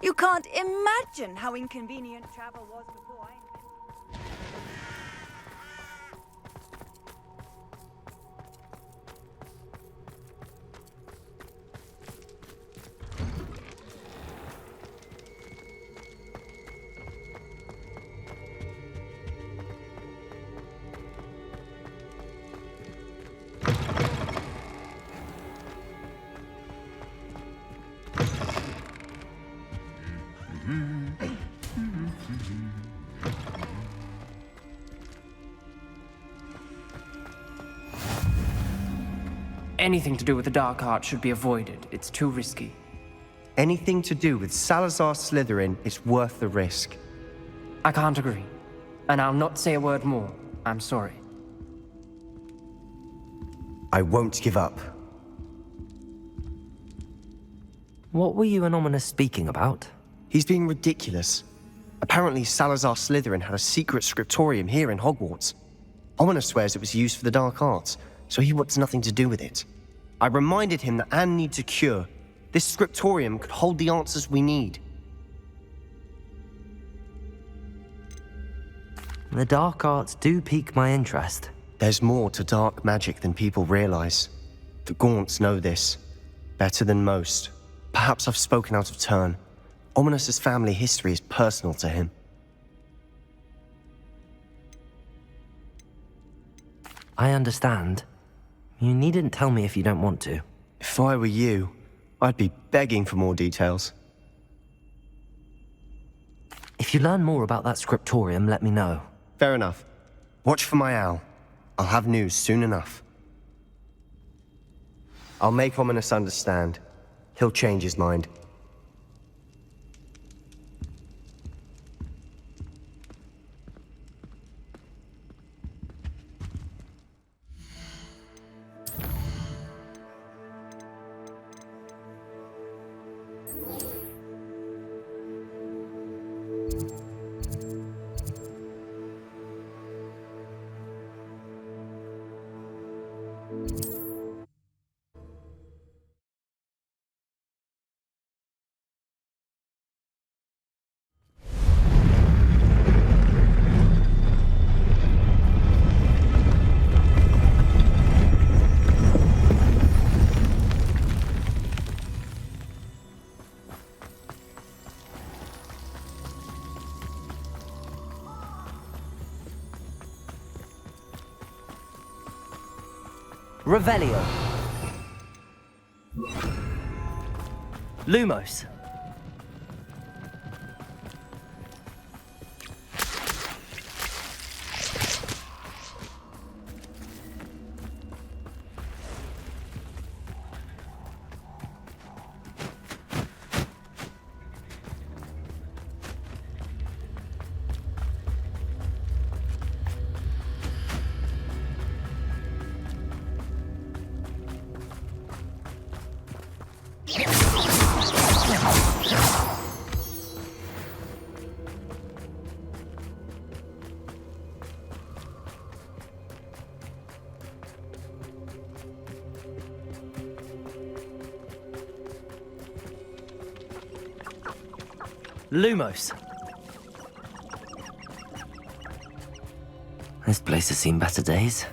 You can't imagine how inconvenient travel was before I... Anything to do with the dark arts should be avoided. It's too risky. Anything to do with Salazar Slytherin is worth the risk. I can't agree. And I'll not say a word more. I'm sorry. I won't give up. What were you and Ominous speaking about? He's being ridiculous. Apparently Salazar Slytherin had a secret scriptorium here in Hogwarts. Ominous swears it was used for the dark arts, so he wants nothing to do with it. I reminded him that Anne needs a cure. This scriptorium could hold the answers we need. The dark arts do pique my interest. There's more to dark magic than people realize. The Gaunts know this. Better than most. Perhaps I've spoken out of turn. Ominous's family history is personal to him. I understand. You needn't tell me if you don't want to. If I were you, I'd be begging for more details. If you learn more about that scriptorium, let me know. Fair enough. Watch for my owl. I'll have news soon enough. I'll make Ominous understand. He'll change his mind. Revelio. Lumos. Lumos. This place has seen better days.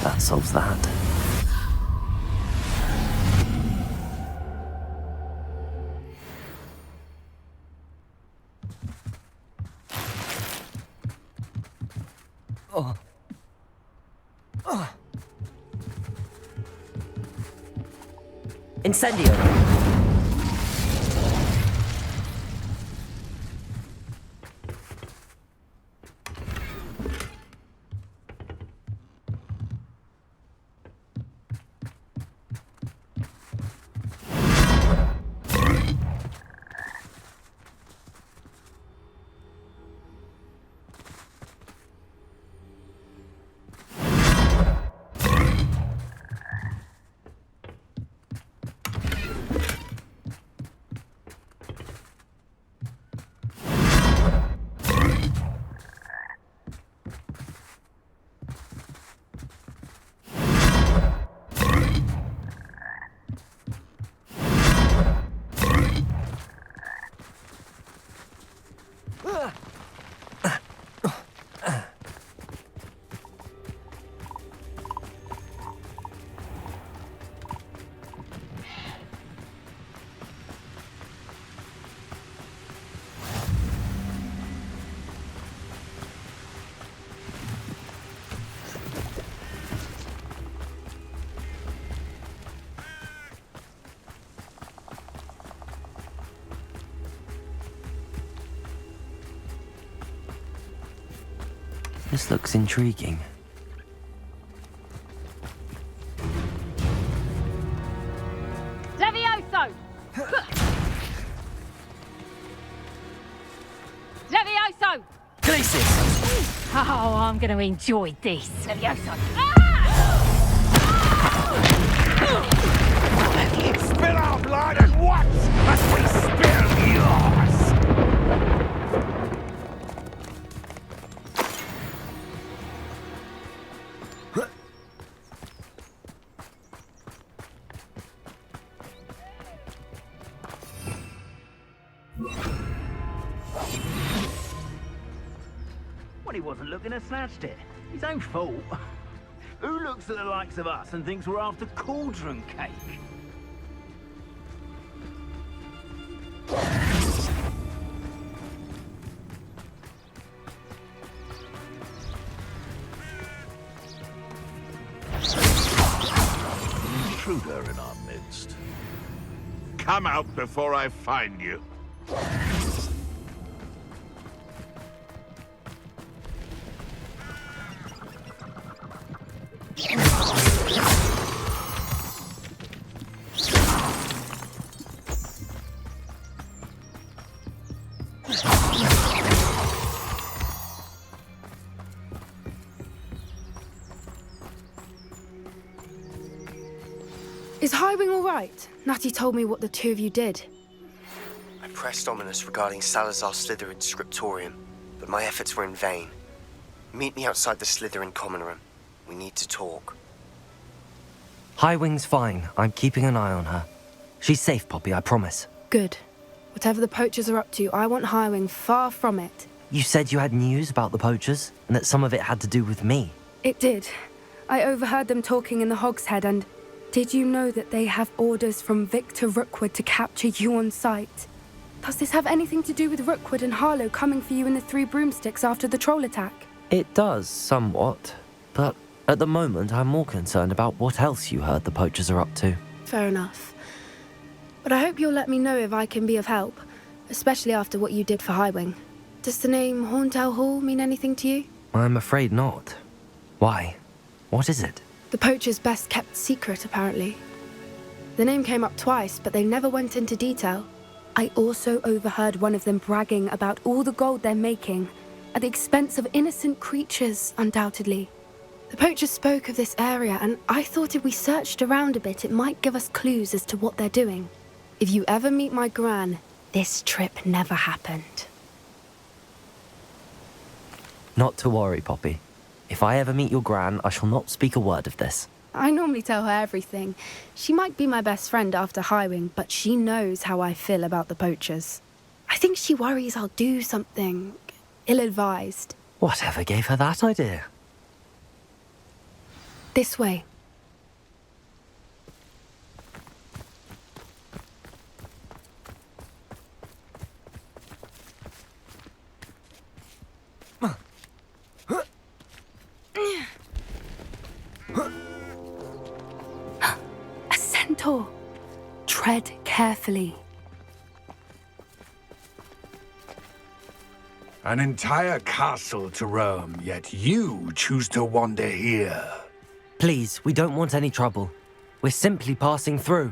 That solves that. Incendio! This looks intriguing. Levioso! Levioso! Glacis! Oh, I'm going to enjoy this. Levioso. Spill our blood at once as we spill yours! Well, he wasn't looking to snatched it. His own fault. Who looks at the likes of us and thinks we're after cauldron cake? Intruder in our midst. Come out before I find you. Is Highwing all right? Natty told me what the two of you did. I pressed Ominous regarding Salazar Slytherin's scriptorium, but my efforts were in vain. Meet me outside the Slytherin common room. We need to talk. Highwing's fine. I'm keeping an eye on her. She's safe, Poppy, I promise. Good. Whatever the poachers are up to, I want Highwing far from it. You said you had news about the poachers, and that some of it had to do with me. It did. I overheard them talking in the Hogshead, and did you know that they have orders from Victor Rookwood to capture you on sight? Does this have anything to do with Rookwood and Harlow coming for you in the Three Broomsticks after the troll attack? It does, somewhat. But at the moment, I'm more concerned about what else you heard the poachers are up to. Fair enough. But I hope you'll let me know if I can be of help, especially after what you did for Highwing. Does the name Horntail Hall mean anything to you? I'm afraid not. Why? What is it? The poacher's best kept secret, apparently. The name came up twice, but they never went into detail. I also overheard one of them bragging about all the gold they're making, at the expense of innocent creatures, undoubtedly. The poacher spoke of this area, and I thought if we searched around a bit, it might give us clues as to what they're doing. If you ever meet my gran, this trip never happened. Not to worry, Poppy. If I ever meet your gran, I shall not speak a word of this. I normally tell her everything. She might be my best friend after Highwing, but she knows how I feel about the poachers. I think she worries I'll do something ill-advised. Whatever gave her that idea? This way. A centaur. Tread carefully. An entire castle to roam, yet you choose to wander here. Please, we don't want any trouble. We're simply passing through.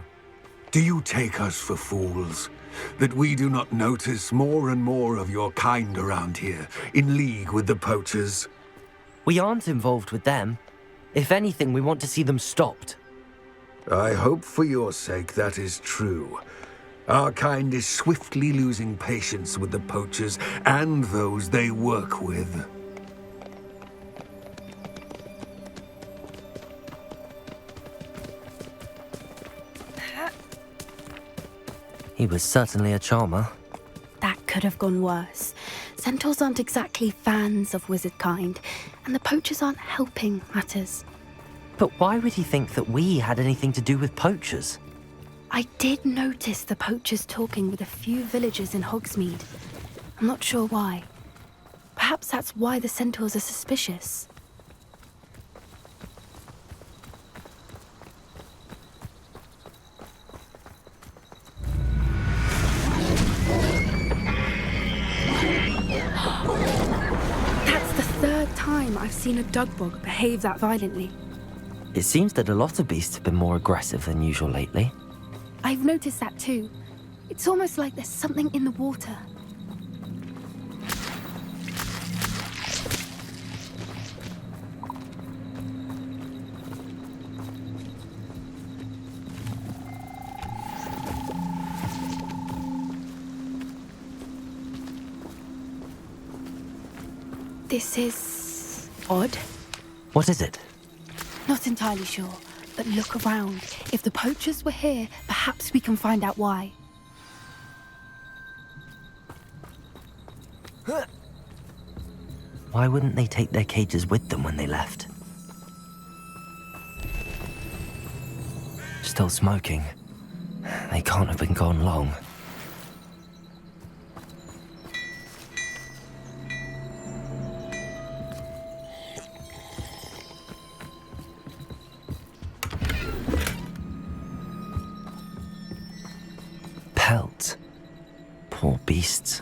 Do you take us for fools? That we do not notice more and more of your kind around here, in league with the poachers? We aren't involved with them. If anything, we want to see them stopped. I hope for your sake that is true. Our kind is swiftly losing patience with the poachers and those they work with. He was certainly a charmer. That could have gone worse. Centaurs aren't exactly fans of wizard kind, and the poachers aren't helping matters. But why would he think that we had anything to do with poachers? I did notice the poachers talking with a few villagers in Hogsmeade. I'm not sure why. Perhaps that's why the centaurs are suspicious. That's the third time I've seen a dugbog behave that violently. It seems that a lot of beasts have been more aggressive than usual lately. I've noticed that too. It's almost like there's something in the water. This is odd. What is it? Not entirely sure, but look around. If the poachers were here, perhaps we can find out why. Why wouldn't they take their cages with them when they left? Still smoking. They can't have been gone long. Pelt. Poor beasts.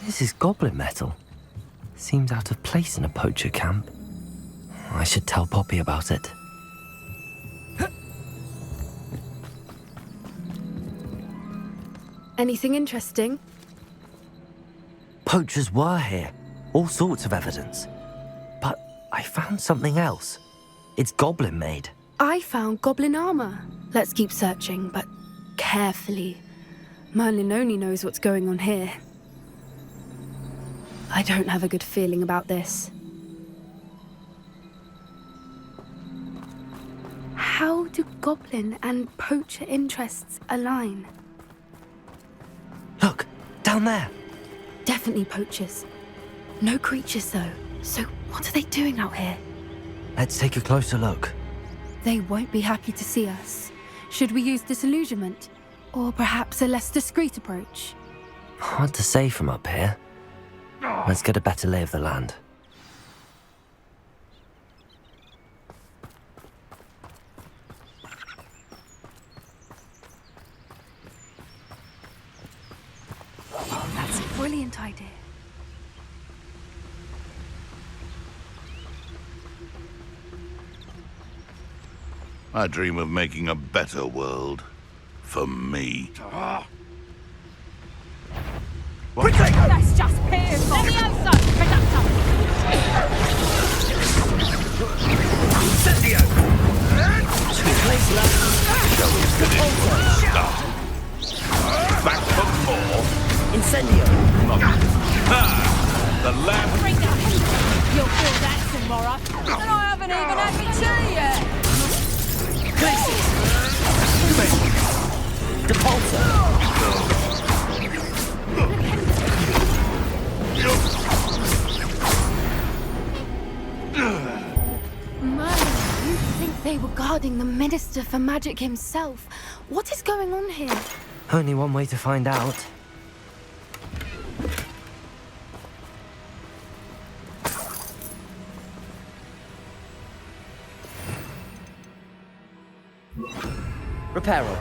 This is goblin metal. Seems out of place in a poacher camp. I should tell Poppy about it. Anything interesting? Poachers were here. All sorts of evidence. But I found something else. It's goblin made. I found goblin armor. Let's keep searching, but carefully. Merlin only knows what's going on here. I don't have a good feeling about this. How do goblin and poacher interests align? Look, down there. Definitely poachers. No creatures though. So what are they doing out here? Let's take a closer look. They won't be happy to see us. Should we use disillusionment? Or perhaps a less discreet approach? Hard to say from up here. Let's get a better lay of the land. brilliant idea. I dream of making a better world. For me. That's just pure Levioso! Reducto! Incendio! Back for more. Incendio! The lab. Bring that heat! You'll feel that tomorrow. And I haven't even had my tea yet. Merlin, you'd think they were guarding the Minister for Magic himself. What is going on here? Only one way to find out. Reparo.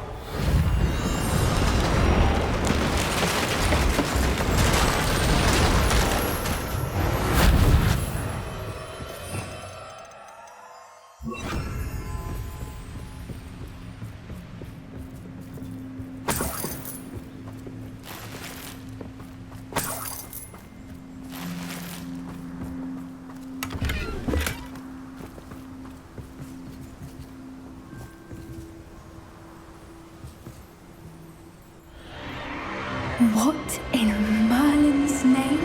What in Merlin's name?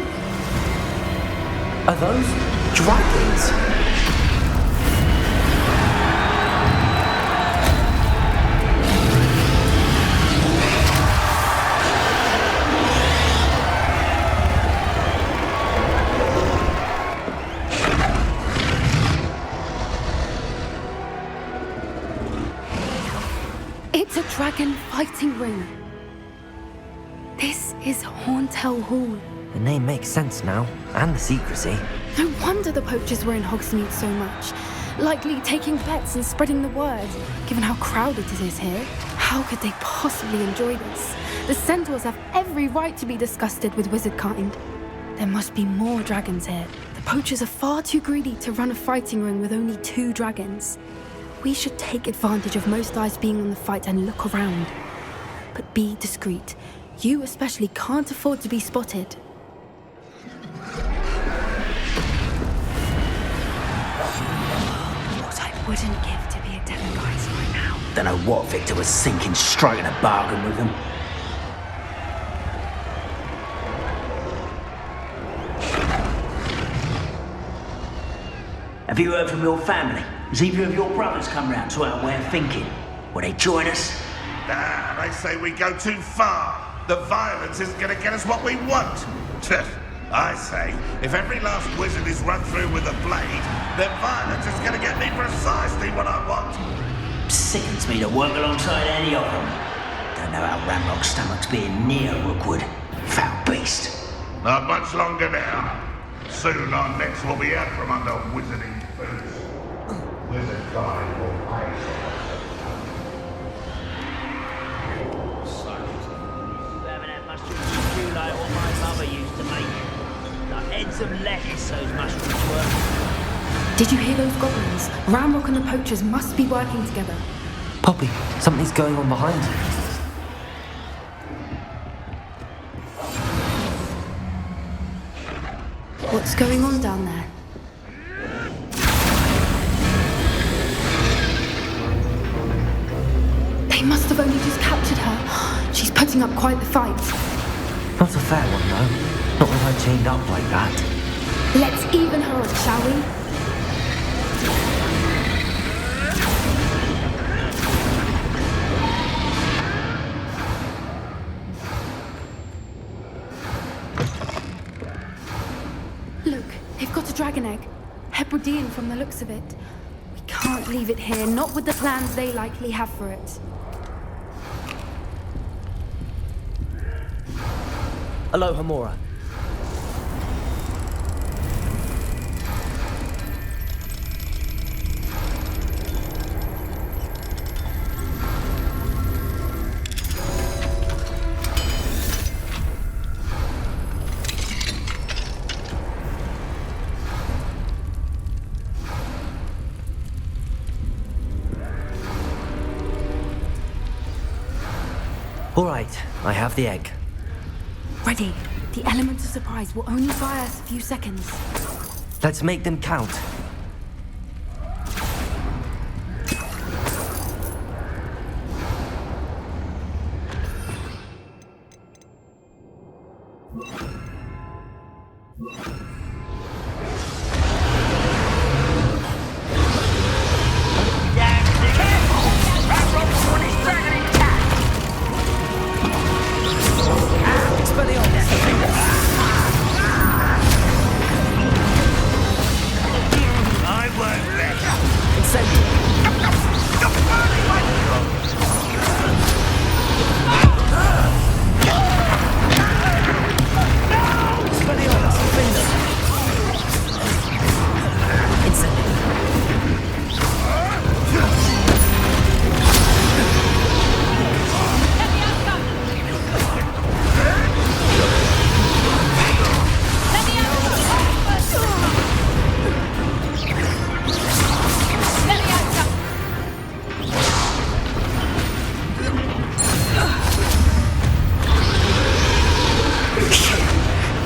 Are those dragons? It's a dragon fighting ring. This is Horntail Hall. The name makes sense now, and the secrecy. No wonder the poachers were in Hogsmeade so much. Likely taking bets and spreading the word. Given how crowded it is here, how could they possibly enjoy this? The centaurs have every right to be disgusted with wizard kind. There must be more dragons here. The poachers are far too greedy to run a fighting ring with only 2 dragons. We should take advantage of most eyes being on the fight and look around. But be discreet. You especially can't afford to be spotted. What I wouldn't give to be a demiguise right now. Don't know what Victor was thinking, striking a bargain with him. Have you heard from your family? Has either of your brothers come round to our way of thinking? Will they join us? Nah, they say we go too far. The violence isn't going to get us what we want. I say, if every last wizard is run through with a blade, then violence is going to get me precisely what I want. Sickens me to work alongside any of them. Don't know how Ramrock's stomach's being near Rookwood. Foul beast. Not much longer now. Soon our necks will be out from under wizarding boots. Wizard kind will pay for us. You haven't had mushroom stew like what my mother used to make. Like heads of lettuce, those mushrooms were. Did you hear those goblins? Ramrock and the poachers must be working together. Poppy, something's going on behind you. What's going on down there? They must have only just captured her. She's putting up quite the fight. Not a fair one, though. Not with her chained up like that. Let's even her up, shall we? Look, they've got a dragon egg. Hebridean from the looks of it. We can't leave it here, not with the plans they likely have for it. Aloha, Mora. All right, I have the egg. Ready. The element of surprise will only buy us a few seconds. Let's make them count.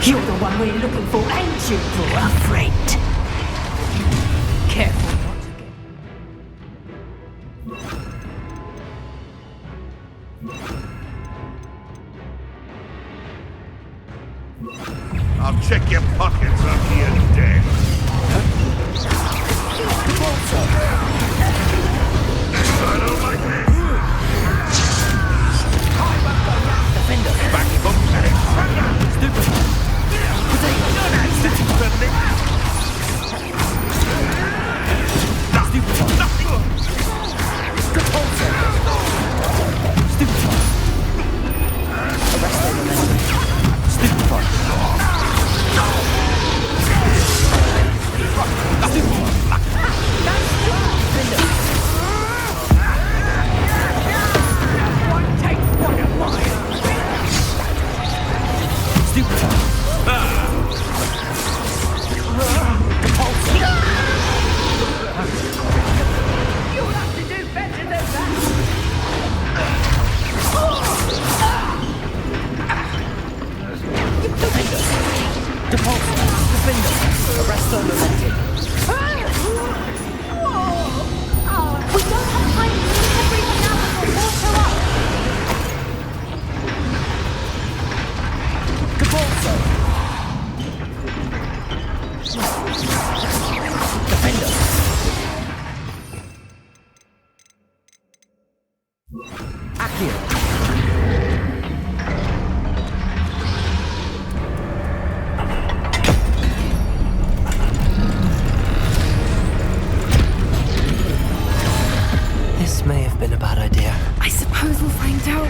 You're the one we're looking for, ain't you, poor friend? Careful not to get... I'll check your pockets after you're dead. I don't like this. Back from stupid. This may have been a bad idea. I suppose we'll find out.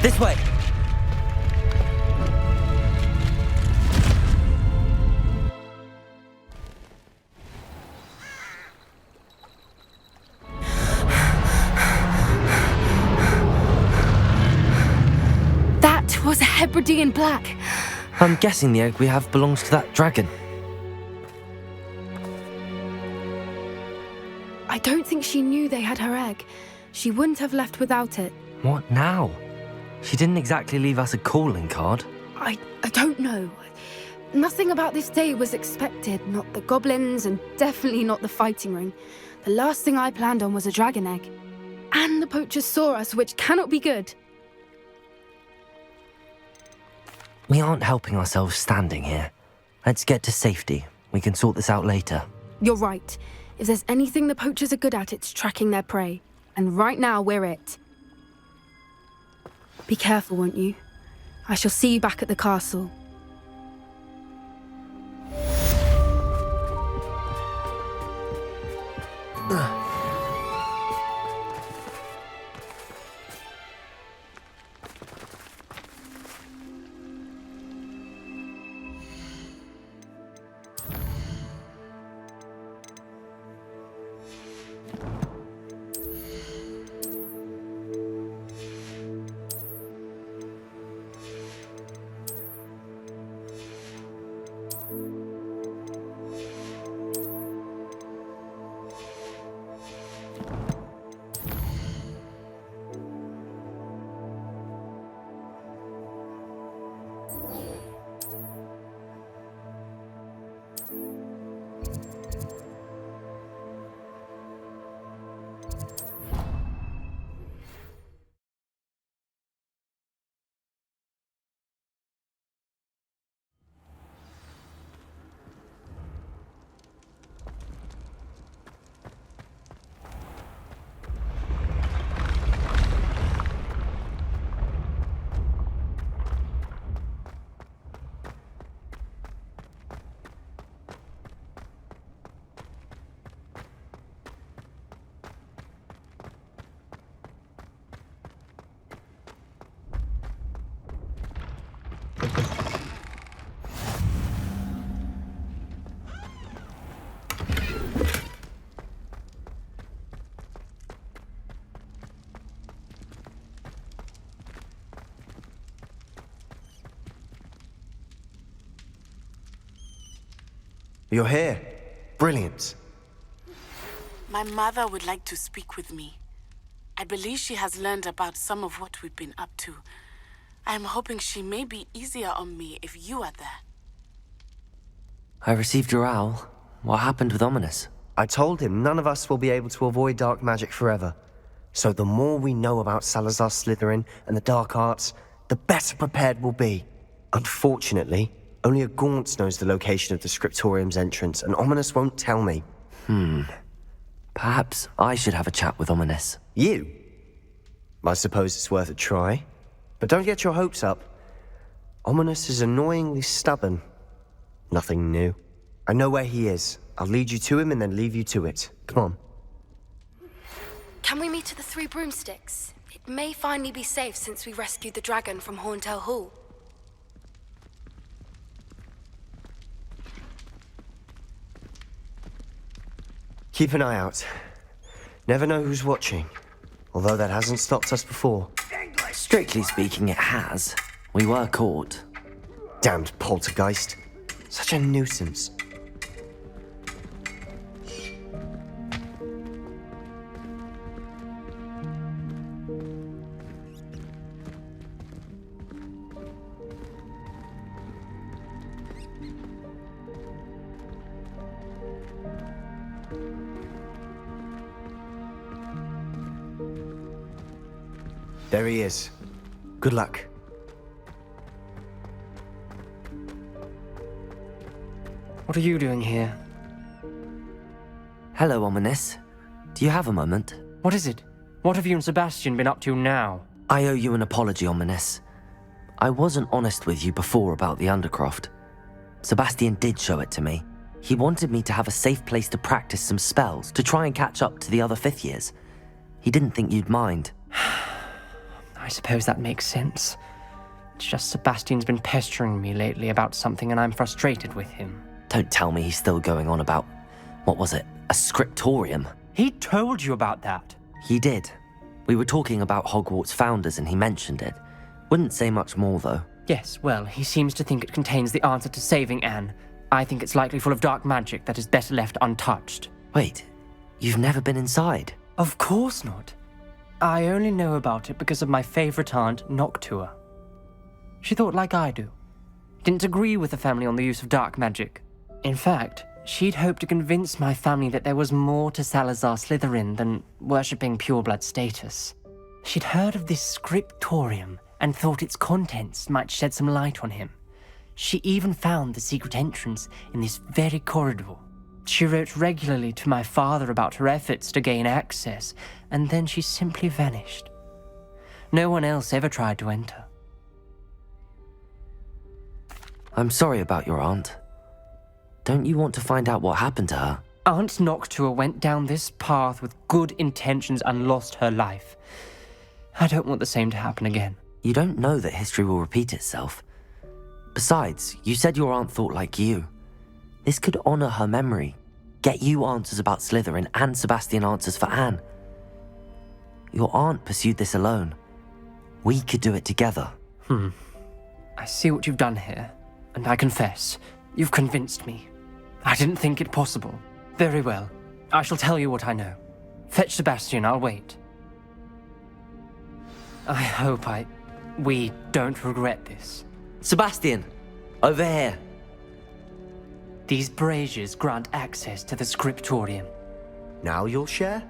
This way! That was a Hebridean black. I'm guessing the egg we have belongs to that dragon. I don't think she knew they had her egg. She wouldn't have left without it. What now? She didn't exactly leave us a calling card. I don't know. Nothing about this day was expected. Not the goblins, and definitely not the fighting ring. The last thing I planned on was a dragon egg. And the poachers saw us, which cannot be good. We aren't helping ourselves standing here. Let's get to safety. We can sort this out later. You're right. If there's anything the poachers are good at, it's tracking their prey. And right now, we're it. Be careful, won't you? I shall see you back at the castle. You're here. Brilliant. My mother would like to speak with me. I believe she has learned about some of what we've been up to. I am hoping she may be easier on me if you are there. I received your owl. What happened with Ominous? I told him none of us will be able to avoid dark magic forever. So the more we know about Salazar Slytherin and the dark arts, the better prepared we'll be. Unfortunately, only a Gaunt knows the location of the Scriptorium's entrance, and Ominous won't tell me. Perhaps I should have a chat with Ominous. You? I suppose it's worth a try. But don't get your hopes up. Ominous is annoyingly stubborn. Nothing new. I know where he is. I'll lead you to him and then leave you to it. Come on. Can we meet at the Three Broomsticks? It may finally be safe since we rescued the dragon from Horntail Hall. Keep an eye out. Never know who's watching. Although that hasn't stopped us before. Strictly speaking, it has. We were caught. Damned poltergeist. Such a nuisance. There he is. Good luck. What are you doing here? Hello, Ominous. Do you have a moment? What is it? What have you and Sebastian been up to now? I owe you an apology, Ominous. I wasn't honest with you before about the Undercroft. Sebastian did show it to me. He wanted me to have a safe place to practice some spells to try and catch up to the other fifth years. He didn't think you'd mind. I suppose that makes sense. It's just Sebastian's been pestering me lately about something and I'm frustrated with him. Don't tell me he's still going on about, what was it, a scriptorium? He told you about that. He did. We were talking about Hogwarts founders and he mentioned it. Wouldn't say much more though. Yes, well, he seems to think it contains the answer to saving Anne. I think it's likely full of dark magic that is better left untouched. Wait, you've never been inside? Of course not. I only know about it because of my favorite aunt, Noctua. She thought like I do. Didn't agree with the family on the use of dark magic. In fact, she'd hoped to convince my family that there was more to Salazar Slytherin than worshipping pureblood status. She'd heard of this scriptorium and thought its contents might shed some light on him. She even found the secret entrance in this very corridor. She wrote regularly to my father about her efforts to gain access, and then she simply vanished. No one else ever tried to enter. I'm sorry about your aunt. Don't you want to find out what happened to her? Aunt Noctua went down this path with good intentions and lost her life. I don't want the same to happen again. You don't know that history will repeat itself. Besides, you said your aunt thought like you. This could honor her memory, get you answers about Slytherin and Sebastian answers for Anne. Your aunt pursued this alone. We could do it together. I see what you've done here, and I confess, you've convinced me. I didn't think it possible. Very well. I shall tell you what I know. Fetch Sebastian, I'll wait. I hope we don't regret this. Sebastian! Over here! These braziers grant access to the scriptorium. Now you'll share?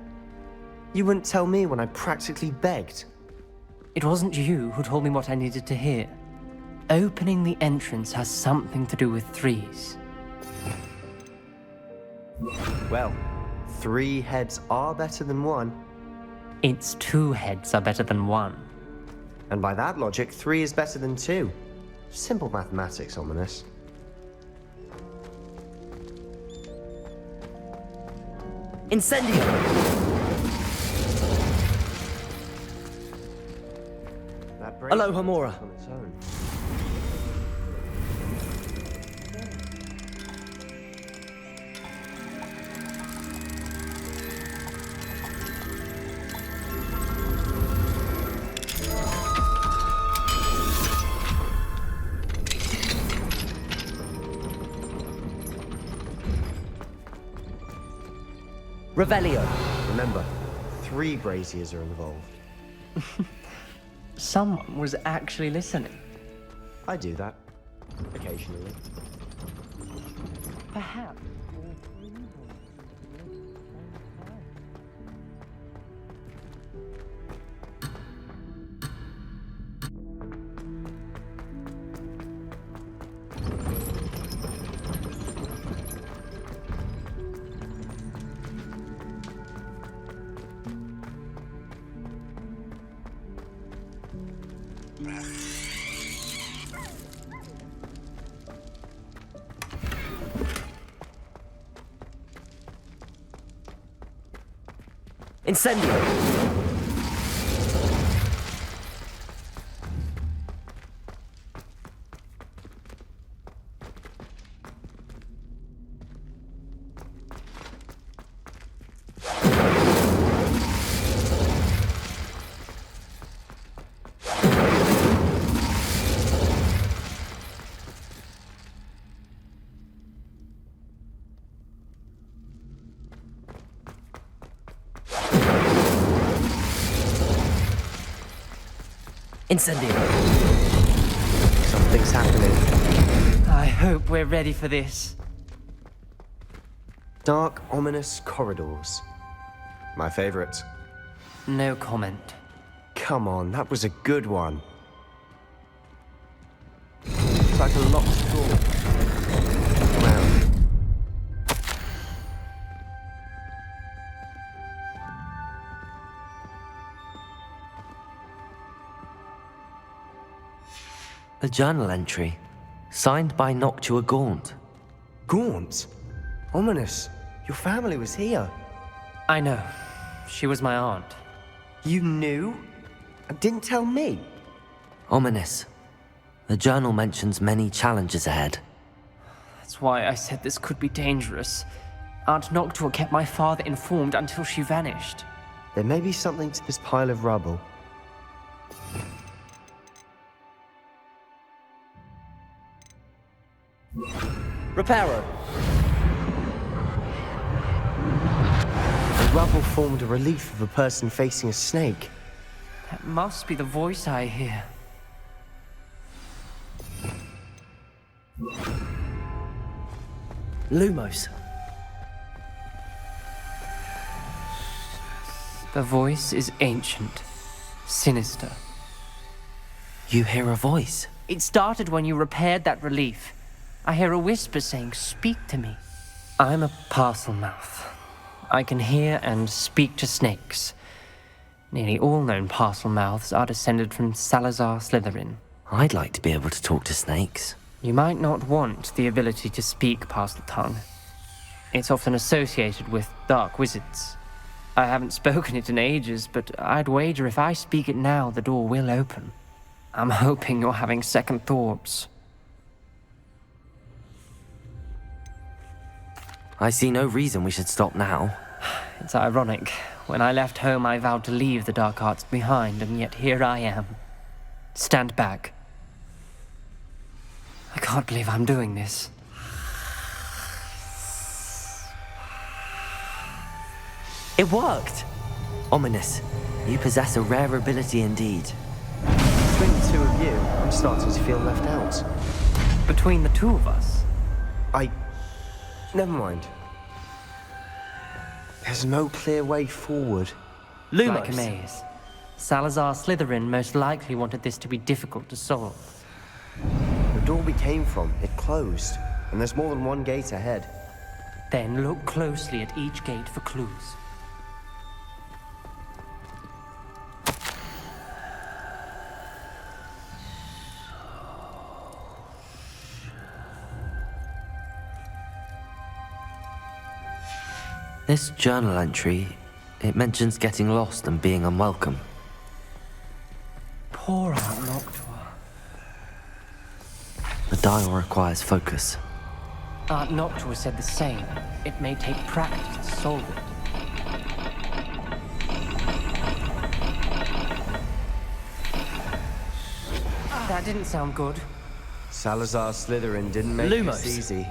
You wouldn't tell me when I practically begged. It wasn't you who told me what I needed to hear. Opening the entrance has something to do with threes. Well, 3 heads are better than 1. It's 2 heads are better than 1. And by that logic, 3 is better than 2. Simple mathematics, Ominous. Incendio! Hello, Hamora. On its own. Revelio. Remember, 3 braziers are involved. Someone was actually listening. I do that. Occasionally. Perhaps. Incendio! Incendio! Something's happening. I hope we're ready for this. Dark, ominous corridors. My favorite. No comment. Come on, that was a good one. It's like a locked door. Wow. A journal entry, signed by Noctua Gaunt. Gaunt? Ominous. Your family was here. I know. She was my aunt. You knew? And didn't tell me? Ominous. The journal mentions many challenges ahead. That's why I said this could be dangerous. Aunt Noctua kept my father informed until she vanished. There may be something to this pile of rubble. Reparo! The rubble formed a relief of a person facing a snake. That must be the voice I hear. Lumos. The voice is ancient, sinister. You hear a voice? It started when you repaired that relief. I hear a whisper saying, "Speak to me." I'm a parcel mouth. I can hear and speak to snakes. Nearly all known parcel mouths are descended from Salazar Slytherin. I'd like to be able to talk to snakes. You might not want the ability to speak parcel tongue. It's often associated with dark wizards. I haven't spoken it in ages, but I'd wager if I speak it now, the door will open. I'm hoping you're having second thoughts. I see no reason we should stop now. It's ironic. When I left home, I vowed to leave the dark arts behind, and yet here I am. Stand back. I can't believe I'm doing this. It worked! Ominous. You possess a rare ability indeed. Between the two of you, I'm starting to feel left out. Between the two of us? Never mind. There's no clear way forward. Lumos. Like a maze. Salazar Slytherin most likely wanted this to be difficult to solve. The door we came from, it closed, and there's more than one gate ahead. Then look closely at each gate for clues. This journal entry, it mentions getting lost and being unwelcome. Poor Aunt Noctua. The dial requires focus. Aunt Noctua said the same. It may take practice to solve it. That didn't sound good. Salazar Slytherin didn't make Lumos. this easy.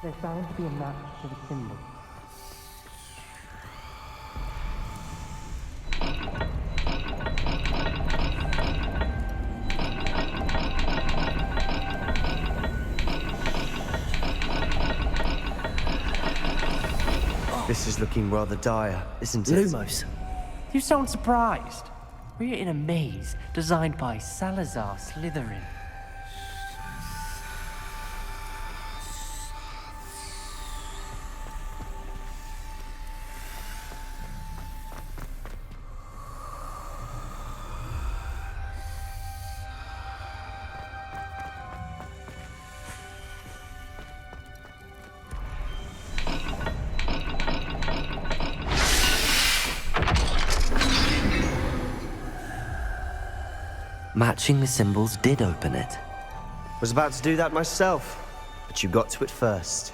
There's bound to be a match to the symbol. This is looking rather dire, isn't it? Lumos. You sound surprised. We're in a maze designed by Salazar Slytherin. Matching the symbols did open it. Was about to do that myself, but you got to it first.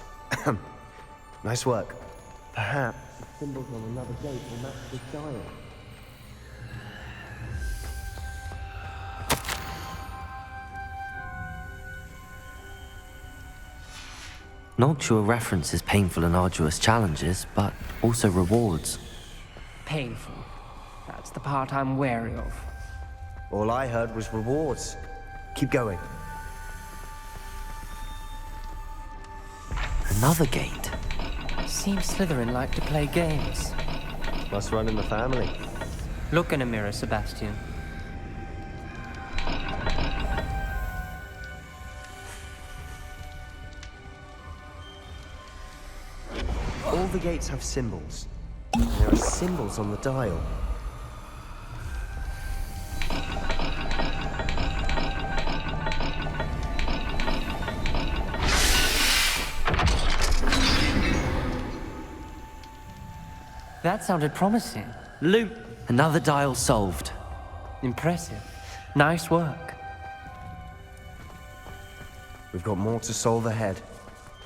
Nice work. Perhaps the symbols on another gate will match this dial. Noctua references painful and arduous challenges, but also rewards. Painful. That's the part I'm wary of. All I heard was rewards. Keep going. Another gate. Seems Slytherin like to play games. Must run in the family. Look in a mirror, Sebastian. All the gates have symbols. And there are symbols on the dial. That sounded promising. Another dial solved. Impressive. Nice work. We've got more to solve ahead.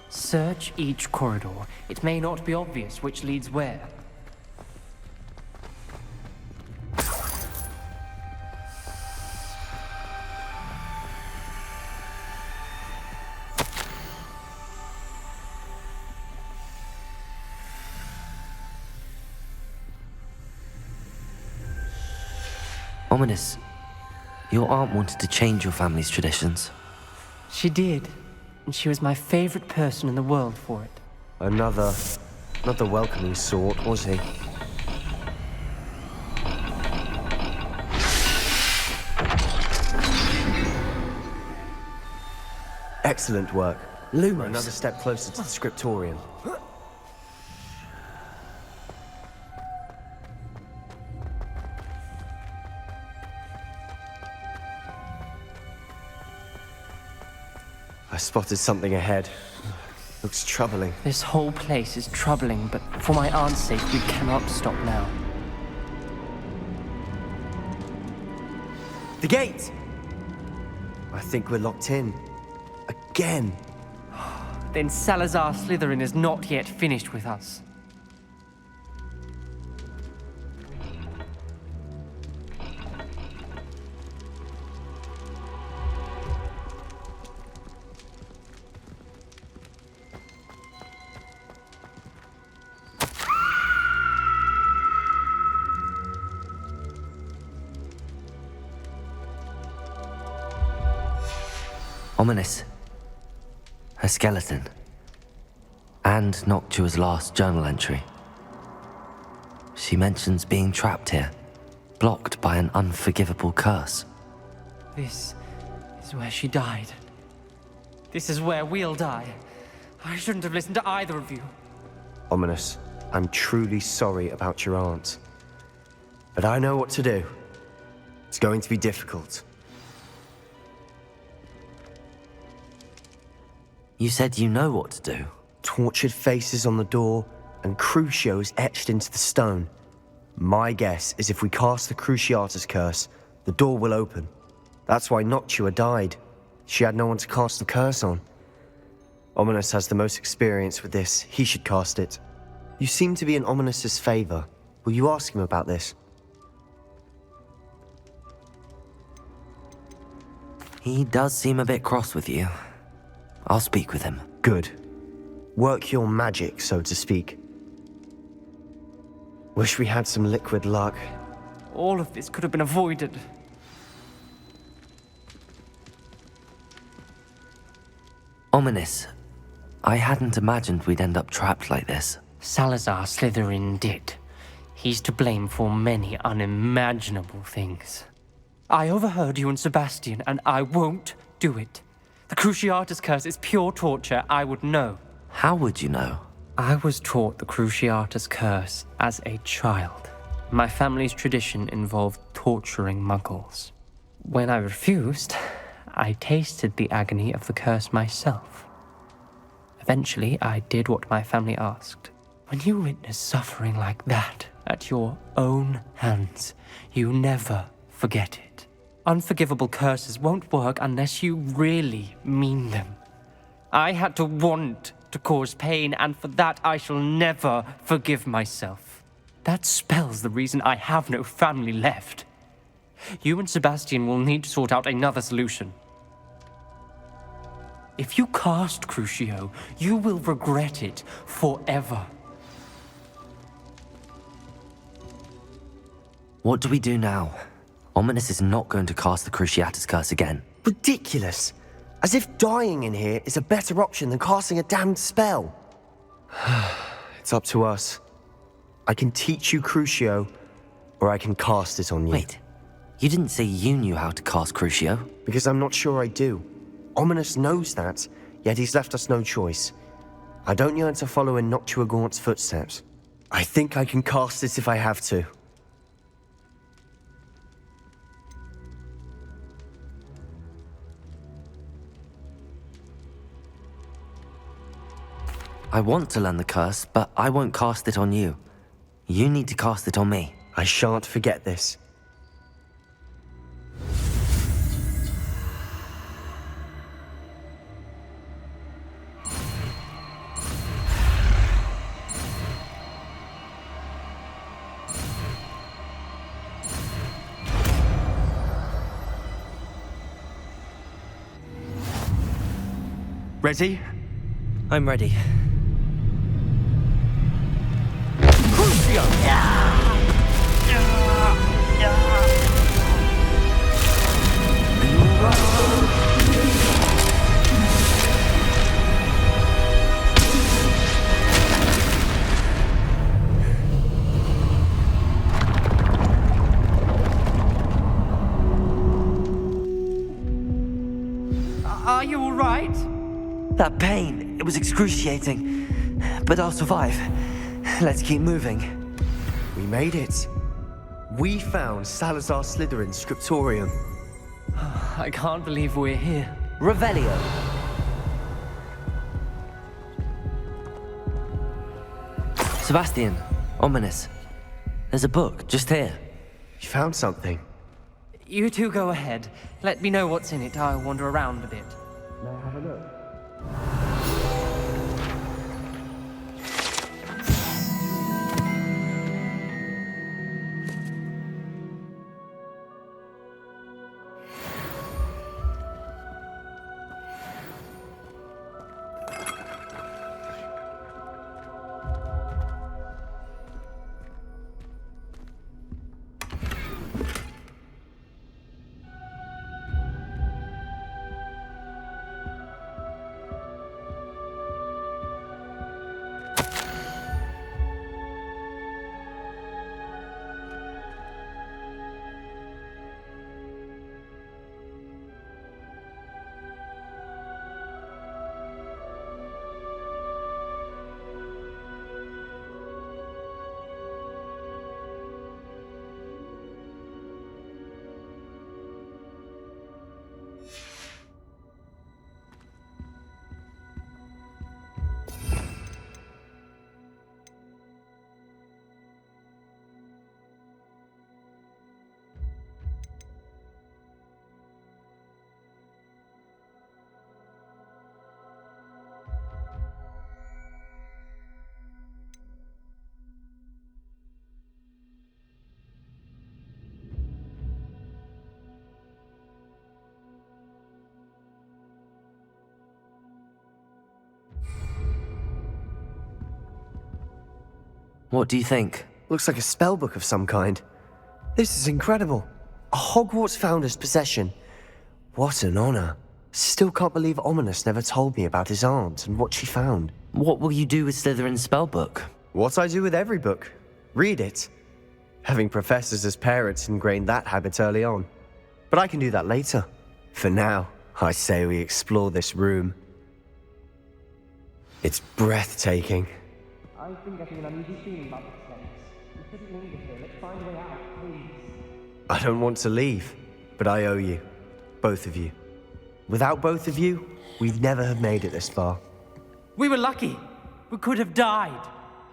Search each corridor. It may not be obvious which leads where. Ominous, your aunt wanted to change your family's traditions. She did, and she was my favorite person in the world for it. Another welcoming sort, was he? Excellent work. Lumos. Another step closer to the scriptorium. I spotted something ahead. Looks troubling. This whole place is troubling, but for my aunt's sake, we cannot stop now. The gate! I think we're locked in. Again. Then Salazar Slytherin is not yet finished with us. Ominous. Her skeleton. And Noctua's last journal entry. She mentions being trapped here, blocked by an unforgivable curse. This is where she died. This is where we'll die. I shouldn't have listened to either of you. Ominous, I'm truly sorry about your aunt. But I know what to do. It's going to be difficult. You said you know what to do. Tortured faces on the door and Crucios etched into the stone. My guess is if we cast the Cruciatus curse, the door will open. That's why Noctua died. She had no one to cast the curse on. Ominous has the most experience with this. He should cast it. You seem to be in Ominous's favor. Will you ask him about this? He does seem a bit cross with you. I'll speak with him. Good. Work your magic, so to speak. Wish we had some liquid luck. All of this could have been avoided. Ominous. I hadn't imagined we'd end up trapped like this. Salazar Slytherin did. He's to blame for many unimaginable things. I overheard you and Sebastian, and I won't do it. The Cruciatus curse is pure torture, I would know. How would you know? I was taught the Cruciatus curse as a child. My family's tradition involved torturing muggles. When I refused, I tasted the agony of the curse myself. Eventually, I did what my family asked. When you witness suffering like that at your own hands, you never forget it. Unforgivable curses won't work unless you really mean them. I had to want to cause pain, and for that I shall never forgive myself. That spells the reason I have no family left. You and Sebastian will need to sort out another solution. If you cast Crucio, you will regret it forever. What do we do now? Ominous is not going to cast the Cruciatus curse again. Ridiculous. As if dying in here is a better option than casting a damned spell. It's up to us. I can teach you Crucio, or I can cast it on you. Wait, you didn't say you knew how to cast Crucio? Because I'm not sure I do. Ominous knows that, yet he's left us no choice. I don't yearn to follow in Noctua Gaunt's footsteps. I think I can cast it if I have to. I want to learn the curse, but I won't cast it on you. You need to cast it on me. I shan't forget this. Ready? I'm ready. Are you all right? That pain, it was excruciating. But I'll survive. Let's keep moving. We made it. We found Salazar Slytherin's scriptorium. I can't believe we're here. Revelio. Sebastian, ominous. There's a book just here. You found something. You two go ahead. Let me know what's in it. I'll wander around a bit. May I have a look? What do you think? Looks like a spellbook of some kind. This is incredible. A Hogwarts founder's possession. What an honor. Still can't believe Ominous never told me about his aunt and what she found. What will you do with Slytherin's spellbook? What I do with every book. Read it. Having professors as parents ingrained that habit early on. But I can do that later. For now, I say we explore this room. It's breathtaking. I've been getting an uneasy feeling about this place. We couldn't linger here. Let's find a way out, please. I don't want to leave, but I owe you. Both of you. Without both of you, we'd never have made it this far. We were lucky. We could have died.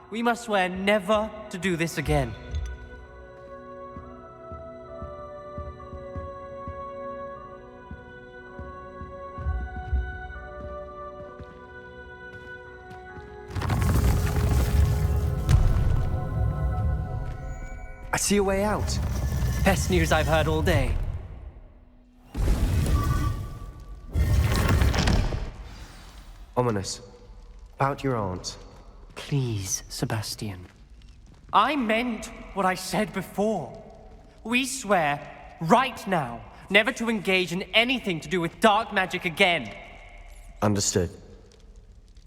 We must swear never to do this again. I see a way out. Best news I've heard all day. Ominous. About your aunt. Please, Sebastian. I meant what I said before. We swear, right now, never to engage in anything to do with dark magic again. Understood.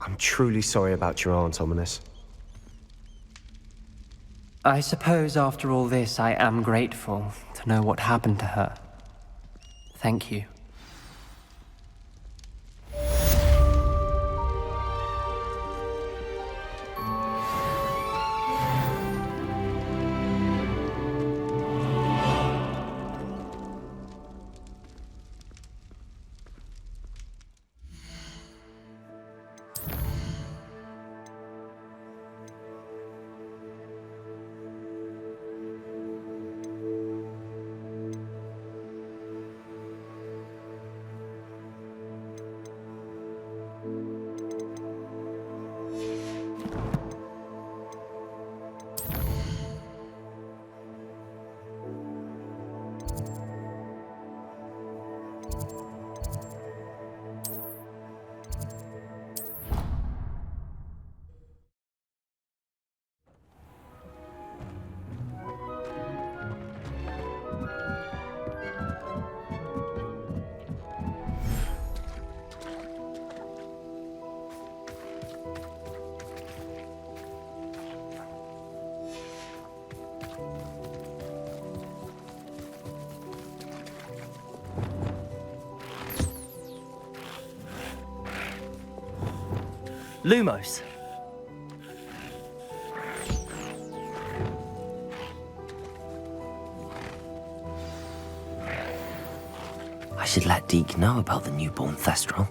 I'm truly sorry about your aunt, Ominous. I suppose after all this, I am grateful to know what happened to her. Thank you. Lumos. I should let Deke know about the newborn Thestral.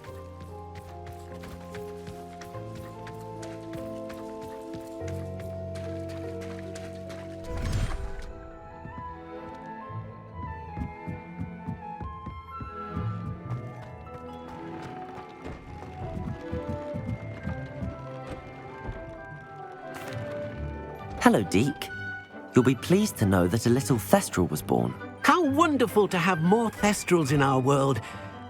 Hello, Deke. You'll be pleased to know that a little Thestral was born. How wonderful to have more Thestrals in our world.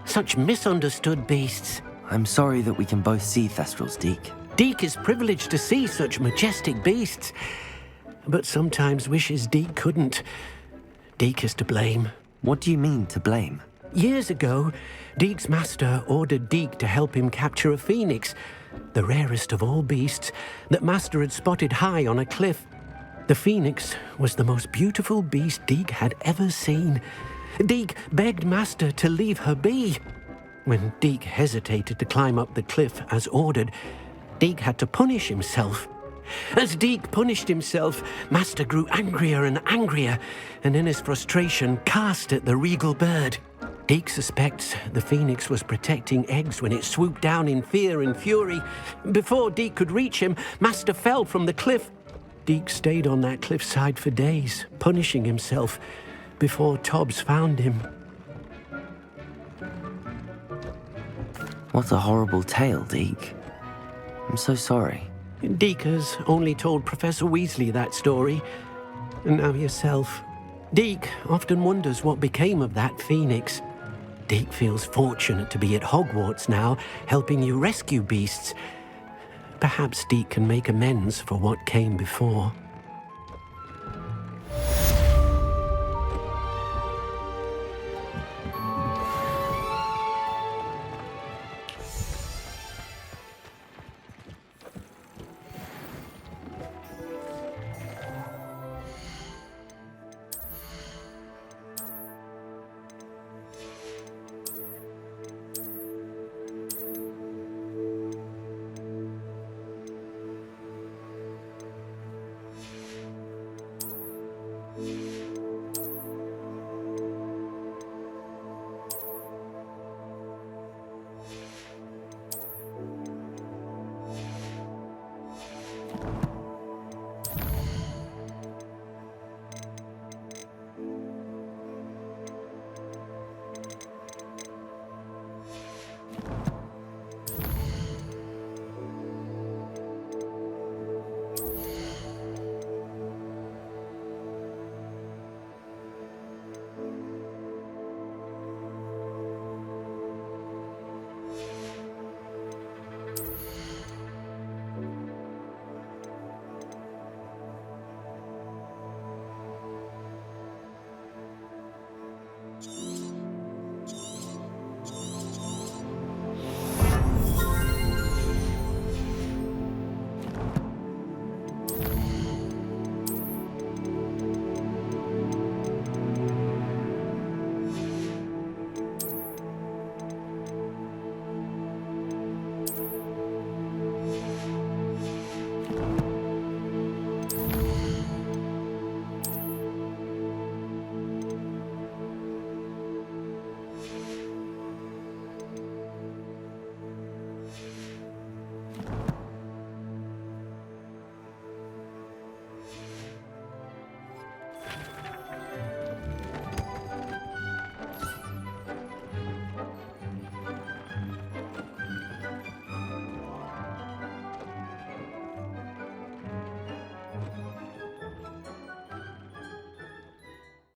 Such misunderstood beasts. I'm sorry that we can both see Thestrals, Deke. Deke is privileged to see such majestic beasts, but sometimes wishes Deke couldn't. Deke is to blame. What do you mean, to blame? Years ago, Deke's master ordered Deke to help him capture a phoenix, the rarest of all beasts, that master had spotted high on a cliff. The phoenix was the most beautiful beast Deke had ever seen. Deke begged master to leave her be. When Deke hesitated to climb up the cliff as ordered, Deke had to punish himself. As Deke punished himself, master grew angrier and angrier, and in his frustration cast at the regal bird. Deke suspects the phoenix was protecting eggs when it swooped down in fear and fury. Before Deke could reach him, master fell from the cliff. Deke stayed on that cliffside for days, punishing himself, before Tobbs found him. What a horrible tale, Deke. I'm so sorry. Deke has only told Professor Weasley that story, and now yourself. Deke often wonders what became of that phoenix. Deke feels fortunate to be at Hogwarts now, helping you rescue beasts. Perhaps Deke can make amends for what came before.